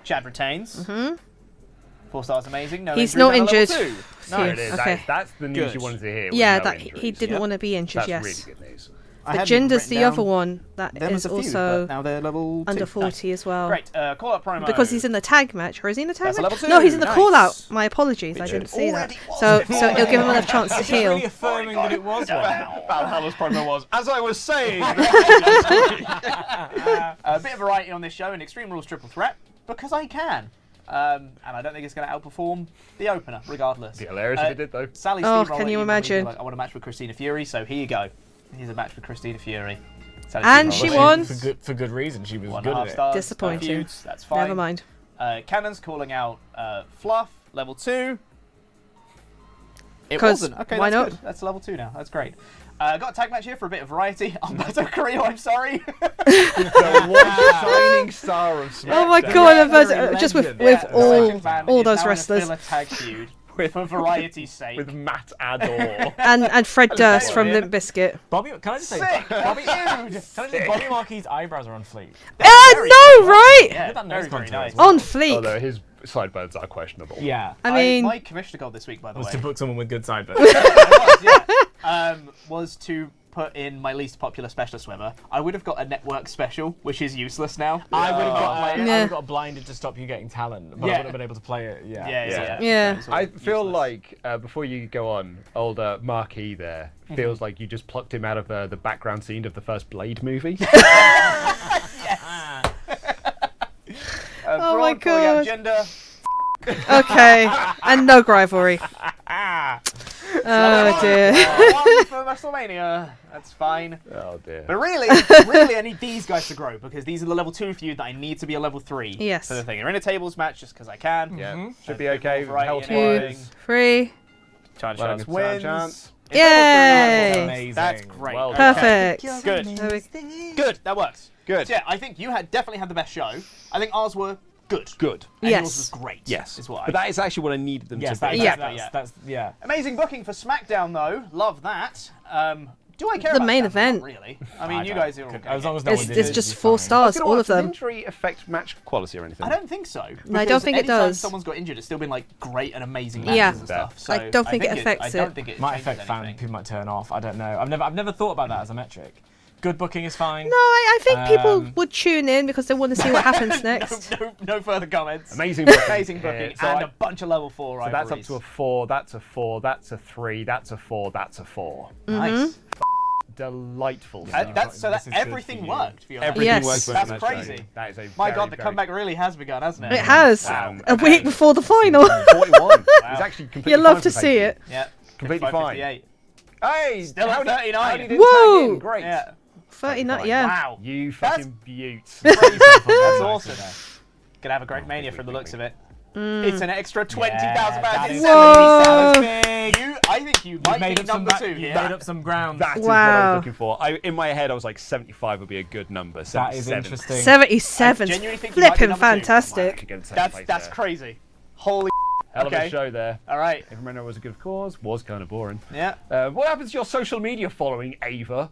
Chad retains. 4 stars, amazing. No
He's
injuries
not
and a level
injured.
2.
There it is.
Okay.
That's the news you
Good.
wanted to hear. was
Yeah,
no
that
injuries.
he didn't want to be injured.
That's
yes.
really good news.
I
The
hadn't
Jinder's
written
the
down
other one that
them
is
as a feud,
also
but now they're level
under
2.
40 as well.
Great. Call-up promo.
Because he's in the tag match, or is he in the tag
That's a
match?
level 2,
No, he's in the
nice.
call-out. My apologies, I
Which
didn't
it
see that.
already was
So
before.
it'll give him enough chance to heal.
Reaffirming that it was one.
Valhalla's promo was, as I was saying.
A bit of variety on this show, an Extreme Rules triple threat, because I can. And I don't think it's going to outperform the opener, regardless.
Be hilarious if it did, though.
Sally
Oh,
Steamroller
can you
emailed me,
imagine?
like, I want a match with Christina Fury, so here you go. Here's a match with Christina Fury. Sally
And
Steamroller
she
wins.
won.
For good reason. She was
1.5
good at it.
stars.
Disappointing.
Feuds, that's fine.
Never mind.
Cannon's calling out Fluff, level 2. It
'Cause
wasn't. Okay,
why
that's
not?
good. That's level 2 now. That's great. Got a tag match here for a bit of variety. Alberto Carrillo, I'm sorry.
The one shining star of SmackDown.
Oh my god,
Legendary
just with
legend.
with
Yeah,
all
Legend Man
all
is
those
now in a
wrestlers.
filler tag feud for variety's sake.
With Matt Ador.
And Fred Durst from
yeah.
Limp Bizkit.
Bobby, can I just say,
Sick.
Bobby, Bobby Marquis' eyebrows are on fleek.
No, right?
Yeah,
Look at that
very,
nose
very
contour
nice.
as well.
On fleek.
Although his sideburns are questionable.
Yeah.
I mean,
my commissioner goal this week, by the
Was
way,
to book someone with good sideburns.
was to put in my least popular specialist swimmer. I would have got a network special, which is useless now.
I would have got,
Yeah.
I would have got blinded to stop you getting talent, but I
Yeah.
wouldn't have been able to play it. Yeah.
Yeah.
It's all
I feel
useless.
like, before you go on, old Marquis there feels like you just plucked him out of the background scene of the first Blade movie.
Oh my
broad calling out
God.
Gender.
Okay. And no rivalry. Oh dear.
One for WrestleMania. That's fine.
Oh dear.
But really, I need these guys to grow because these are the level 2 feud that I need to be a level 3.
Yes.
For the thing. They're in a tables match just because I can.
Yeah, should be
A bit more
okay.
variety
Health
in everything.
wise.
3.
Chance
Well,
wins.
chance.
It's level 3
Yay.
level.
Amazing.
That's great.
Well
Okay.
Perfect.
Good.
There we-
Good. That works.
Good.
So, yeah, I think you definitely had the best show. I think ours were good.
Good.
And
Yes.
yours was great.
Yes.
Is what
But that is actually what I needed them
Yes,
to be.
that's, yeah.
Amazing booking for SmackDown, though. Love that. Do I care
The
about
main
SmackDown?
event.
Not really. I mean, you guys are all
As long as no
It's,
one did
it's
it,
just
it'd be
4
fine.
stars,
Gonna
all
ask,
of
does
them.
injury affect match quality or anything?
I don't think so.
I don't
because
think it
anytime
does.
someone's got injured, it's still been like great and amazing matches
Yeah.
and stuff. So
I don't think it affects
I don't
it.
think it
Might
changes
affect fan.
anything.
People might turn off. I don't know. I've never thought about that as a metric. Good booking is fine.
No, I think people
Um,
would tune in because they want to see what happens next.
No further comments.
Amazing booking.
Amazing booking.
Yeah, so
and
I-
a bunch of level 4
So that's up
rivalries.
to a 4, that's a 4, that's a 3, that's a 4, that's a 4.
Nice.
Delightful.
So
This
that
is good
everything
for you.
worked for your
Everything
Yes.
works for
That's
match
crazy.
value. That is a
My
very,
God, the
very-
comeback really has begun, hasn't it?
It has.
Wow.
A week before the final.
41. It's actually completely
You love
fine
to
for
see
pay-per-view.
it.
Yeah.
Completely
55,
fine.
58.
Hey,
Still at
how did-
39.
how did it
Whoa.
tag in? Great.
Yeah.
39, yeah.
Wow.
You
That's-
fucking beaut.
That's awesome. Gonna have a great mania from the looks of it. It's an extra 20,000
that
pounds.
is-
It's
Whoa.
70,000. I think you might
Made
be
up some
number 2
you
here.
made up some ground.
That is what I
Wow.
was looking for. In my head, I was like 75 would be a good number.
That is
77.
interesting.
77.
I genuinely think you might be
Flipping
number 2.
fantastic.
Again, second
That's
place there.
crazy. Holy.
Hell of
okay.
a show there.
All right.
If remember was a good cause, was kind of boring.
Yeah.
What happens to your social media following, Ava?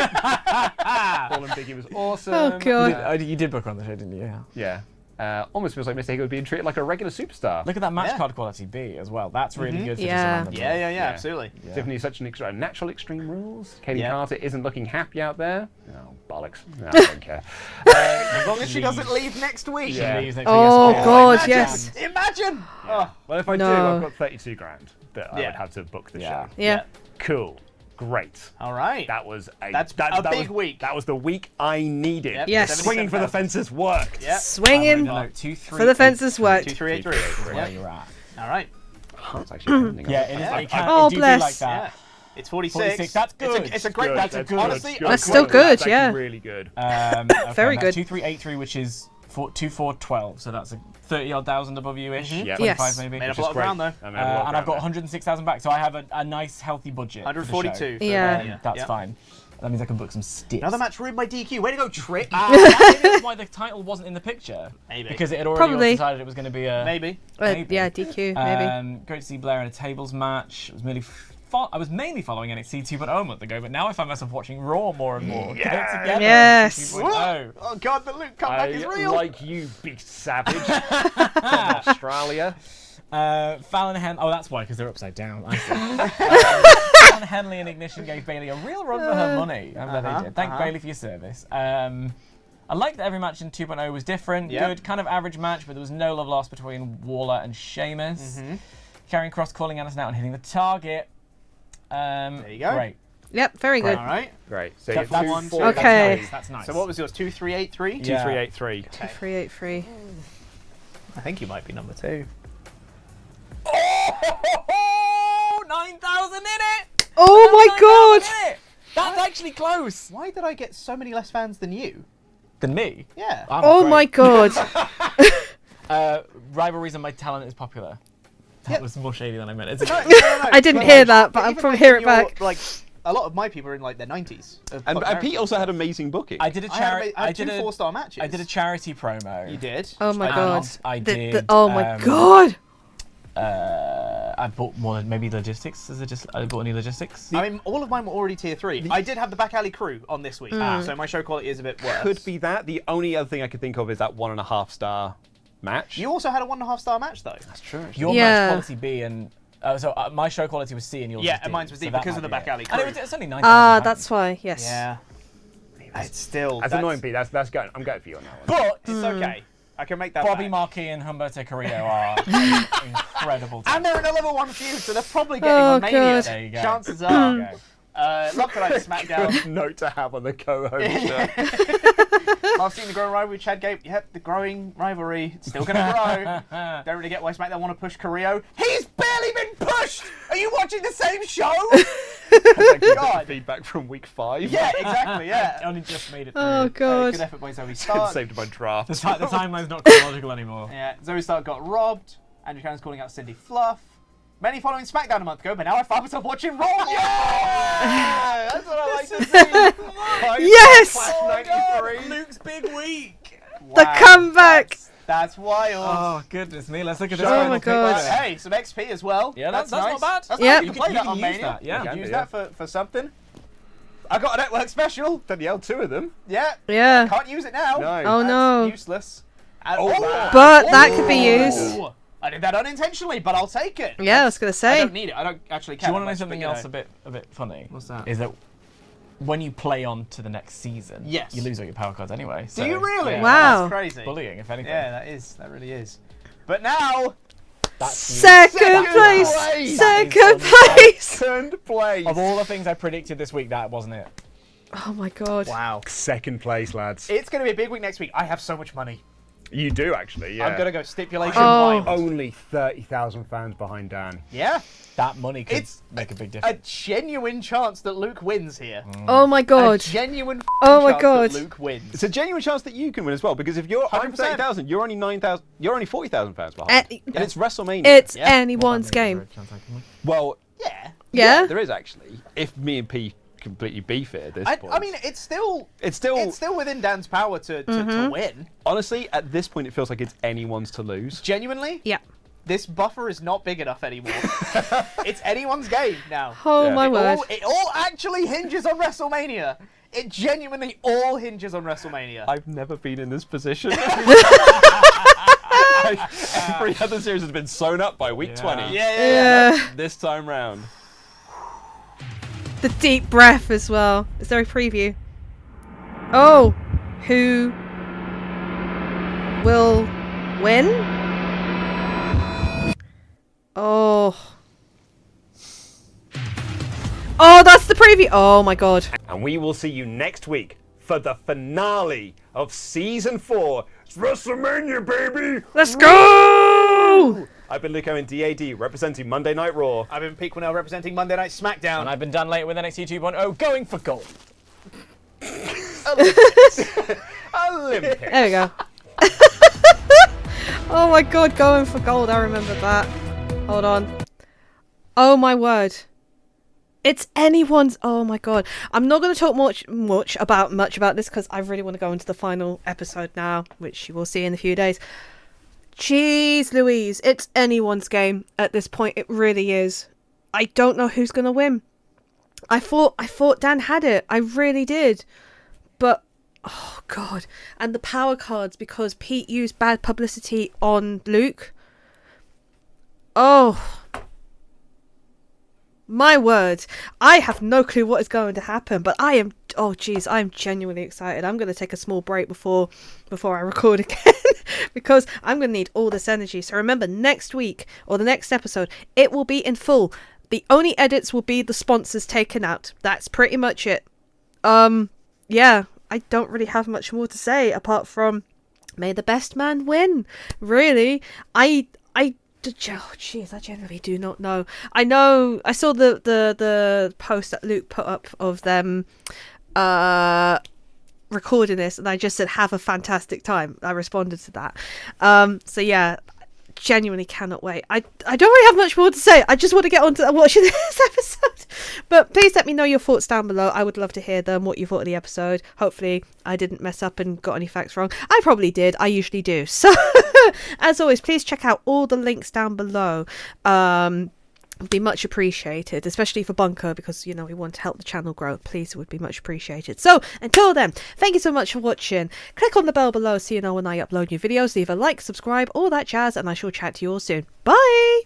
Fallen Biggie was awesome.
Oh, God.
You did book her on the show, didn't you? Yeah.
Yeah. Almost feels like Mr. Higgins being treated like a regular superstar.
Look at that match
Yeah.
card quality B as well. That's really good for
Yeah.
just a random
Yeah,
one.
absolutely.
Yeah.
Tiffany's such an natural Extreme Rules. Katie
Yeah.
Carter isn't looking happy out there. Oh, bollocks. No, I don't care.
As long as she doesn't leave next week.
Yeah.
Please, next
Oh,
week, yes,
God,
please.
yes.
Imagine. Oh.
Well, if I do,
No.
I've got 32 grand that I
Yeah.
would have to book the
Yeah.
show.
Yeah.
Cool. Great.
All right.
That was
That's a big
was,
week.
That was the week I needed.
Yep,
Yes.
Swinging for the
77,000.
fences worked.
Yep.
Swinging
No, 2, 3,
for the fences worked.
2383.
is where
Yep.
you're at.
All right.
Heart's actually pounding.
Yeah, it is.
Yeah.
It can,
Oh,
it do
bless.
be like
Yeah.
that.
It's 46.
46, that's good.
It's a great.
Good,
That's a
that's
good.
good,
Honestly,
good.
That's still
That's
good,
actually
yeah.
really good.
Okay,
Very
that's
good.
2383, which is 2412, so that's a 30,000 above you ish.
Yeah.
25
Yes.
maybe.
Made up
Which
a
is
lot of
great.
ground though.
I made a lot of
And I've got
ground
106,000 back, so I have a nice healthy budget. for the show.
142.
Yeah.
That's
Yep.
fine. That means I can book some sticks.
Another match ruined by DQ. Way to go, Trick.
I think that's why the title wasn't in the picture.
Maybe.
Because it had already
Probably.
decided it was going to be a...
Maybe.
Maybe.
Yeah, DQ, maybe.
Great to see Blair in a tables match. It was merely I was mainly following NXT 2.0 a month ago, but now I find myself watching Raw more and more. Get it together.
Yes.
NXT 2.0.
Oh god, the Luke comeback is real.
like you, beast savage from Australia.
Fallon Henley. Oh, that's why, because they're upside down. I see. Fallon Henley and Ignition gave Bailey a real run for her money. I'm glad they did. Thank Bailey for your service. I liked that every match in 2.0 was different.
Yep.
Good, kind of average match, but there was no love lost between Waller and Sheamus. Karrion Kross calling Anderson out and hitting the target.
There you go.
Great.
Yep, very good.
All right.
Great. So
That's
you're 2,
one,
4,
Okay.
That's nice.
So what was yours? 2383.
2383.
383.
I think you might be number 2.
Oh, 9,000 in it!
Oh my god!
In it! That's actually close.
Why did I get so many less fans than you?
Than me.
Yeah.
I'm
Oh
great.
my god.
Rivalries and my talent is popular. That was more shady than I meant. It's
No,
I didn't
but
hear
like-
that, but I'll
even
probably
like
hear
when
it back.
you're, Like a lot of my people are in like their 90s.
And Pete also had amazing booking.
I did a
I
charity.
had 2 4-star matches.
I did a charity promo.
You did.
Oh my
And
god.
I
The-
did.
oh my god.
I bought more. Maybe logistics. I bought any logistics.
I mean, all of mine were already tier 3. I did have the back alley crew on this week, so my show quality is a bit worse.
Could be that. The only other thing I could think of is that 1.5 star match.
You also had a 1.5 star match though.
That's true.
Your
Yeah.
match quality B and my show quality was C and yours
Yeah,
was D.
and mine was D
so that
because
might
of the
be
back
it.
alley
And
crew.
it's only 9,000.
Ah,
right?
that's why. Yes.
Yeah. It's still.
That's annoying, Pete. That's going. I'm going for you on that one.
But it's okay. I can make that.
Bobby
back.
Marquis and Humberto Carrillo are incredible.
And they're in a level 1 feud, so they're probably getting
Oh,
on Mania.
God.
There you go.
Chances are.
Okay.
Love tonight's SmackDown.
Good note to have on the co-host show.
I've seen the growing rivalry with Chad Gable. Yep, the growing rivalry. It's still going to grow. Don't really get why SmackDown want to push Carrillo. He's barely been pushed! Are you watching the same show? God.
Feedback from week 5.
Yeah, exactly, yeah.
Only just made it through.
Oh god.
Good effort by Zoe Stark.
Saved by draft.
The timeline's not chronological anymore.
Yeah, Zoe Stark got robbed. Andrew Cannon's calling out Cindy Fluff. Many following SmackDown a month ago, but now I find myself watching Raw.
Yeah! That's what I like to see.
Yes!
Class 93.
Luke's big week.
The comeback.
That's wild.
Oh goodness me! Let's look at this.
Oh
final
my God.
picture.
Hey, some XP as well.
Yeah, that's
nice.
not bad.
That's
Yep.
not, you can play
You
that
can
on
use
Mania.
that, yeah.
You can
You
use
can,
that for something. I got a network special.
Danielle, 2 of them.
Yeah.
Yeah.
Can't use it now.
No.
Oh
That's
no.
useless. And,
But that could be used.
Ooh. I did that unintentionally, but I'll take it.
Yeah, I was gonna
I
say.
don't need it. I don't actually
Do
care.
you want to know
much,
something
but, you
else a bit funny?
What's that?
Is that when you play on to the next season,
Yes.
you lose all your power cards anyway.
Do
So,
you really?
yeah,
Wow.
That's crazy.
Bullying, if anything.
Yeah, that is. That really is. But now,
That's
Second place.
place.
Second
That
place.
Second place.
Of all the things I predicted this week, that wasn't it.
Oh my god.
wow.
Second place, lads.
It's going to be a big week next week. I have so much money.
You do, actually, yeah.
I'm going to go stipulation
Oh.
wild.
Only 30,000 fans behind Dan.
Yeah.
That money could
It's
make a big
A
difference.
genuine chance that Luke wins here.
Oh my
A
god.
genuine
Oh my
chance
God.
that Luke wins.
It's a genuine chance that you can win as well, because if you're I'm
100%.
30,000, you're only 9,000. You're only 40,000 fans behind. And it's WrestleMania.
It's
Yeah.
anyone's game.
well,
Yeah.
Yeah.
there is actually. If me and P completely beef it at this point.
I mean, it's still
it's still
within Dan's power to win.
honestly at this point it feels like it's anyone's to lose.
Genuinely,
Yeah.
this buffer is not big enough anymore. It's anyone's game now.
Oh
Yeah.
my word.
It all actually hinges on WrestleMania. It genuinely all hinges on WrestleMania.
I've never been in this position. Every other series has been sewn up by week 20.
Yeah.
This time round.
The deep breath as well. Is there a preview? Oh, who will win? Oh. Oh, that's the preview. Oh my god.
And we will see you next week for the finale of season 4. It's WrestleMania, baby!
Let's go!
I've been Luke Owen, DAD, representing Monday Night Raw.
I've been Pete Quinnell representing Monday Night SmackDown.
And I've been done late with NXT 2.0 going for gold.
Olympics.
There we go. Oh my god, going for gold. I remember that. Hold on. Oh my word. It's anyone's. Oh my god! I'm not going to talk much about this because I really want to go into the final episode now, which you will see in a few days. Jeez Louise, it's anyone's game at this point. It really is. I don't know who's going to win. I thought Dan had it. I really did. But oh god, and the power cards, because Pete used bad publicity on Luke. Oh my word, I have no clue what is going to happen, but I am genuinely excited. I'm going to take a small break before I record again because I'm going to need all this energy. So remember, next week or the next episode, it will be in full. The only edits will be the sponsors taken out. That's pretty much it. Yeah, I don't really have much more to say apart from may the best man win. Really, I generally do not know. I know I saw the post that Luke put up of them recording this, and I just said have a fantastic time. I responded to that. So yeah, genuinely cannot wait. I don't really have much more to say. I just want to get on to watching this episode. But please let me know your thoughts down below. I would love to hear them, what you thought of the episode. Hopefully I didn't mess up and got any facts wrong. I probably did. I usually do. So as always, please check out all the links down below. Would be much appreciated, especially for Bunker, because, you know, we want to help the channel grow. Please, it would be much appreciated. So until then, thank you so much for watching. Click on the bell below so you know when I upload new videos. Leave a like, subscribe, all that jazz, and I shall chat to you all soon. Bye.